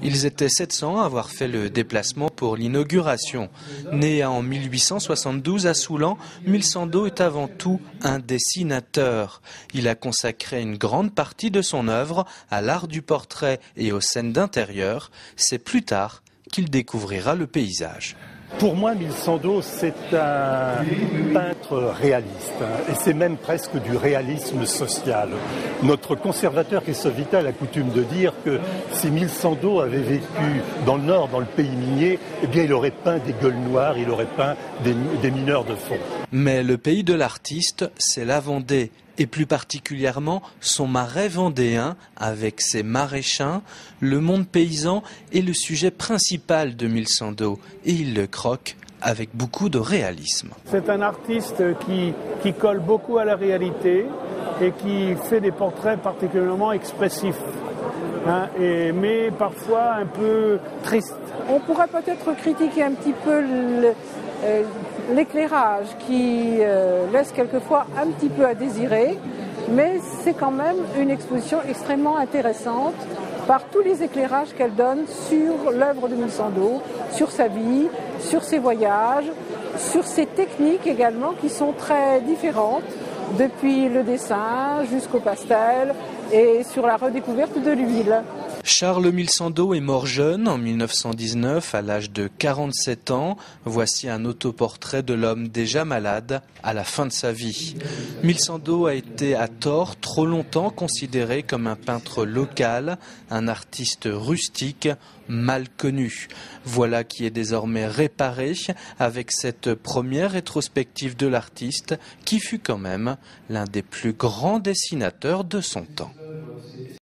Ils étaient 700 à avoir fait le déplacement pour l'inauguration. Né en 1872 à Soulan, Milsando est avant tout un dessinateur. Il a consacré une grande partie de son œuvre à l'art du portrait et aux scènes d'intérieur. C'est plus tard qu'il découvrira le paysage. Pour moi, Milsando, c'est un peintre réaliste, et c'est même presque du réalisme social. Notre conservateur Christophe Vital a coutume de dire que si Milsando avait vécu dans le Nord, dans le pays minier, eh bien il aurait peint des gueules noires, il aurait peint des mineurs de fond. Mais le pays de l'artiste, c'est la Vendée, et plus particulièrement son marais vendéen avec ses maraîchins. Le monde paysan est le sujet principal de Milsando et il le croque avec beaucoup de réalisme. C'est un artiste qui colle beaucoup à la réalité et qui fait des portraits particulièrement expressifs, mais parfois un peu tristes. On pourrait peut-être critiquer un petit peu l'éclairage qui laisse quelquefois un petit peu à désirer, mais c'est quand même une exposition extrêmement intéressante par tous les éclairages qu'elle donne sur l'œuvre de Milsando, sur sa vie, sur ses voyages, sur ses techniques également qui sont très différentes, depuis le dessin jusqu'au pastel et sur la redécouverte de l'huile. Charles Milsando est mort jeune en 1919 à l'âge de 47 ans. Voici un autoportrait de l'homme déjà malade à la fin de sa vie. Milsando a été à tort trop longtemps considéré comme un peintre local, un artiste rustique, mal connu. Voilà qui est désormais réparé avec cette première rétrospective de l'artiste qui fut quand même l'un des plus grands dessinateurs de son temps.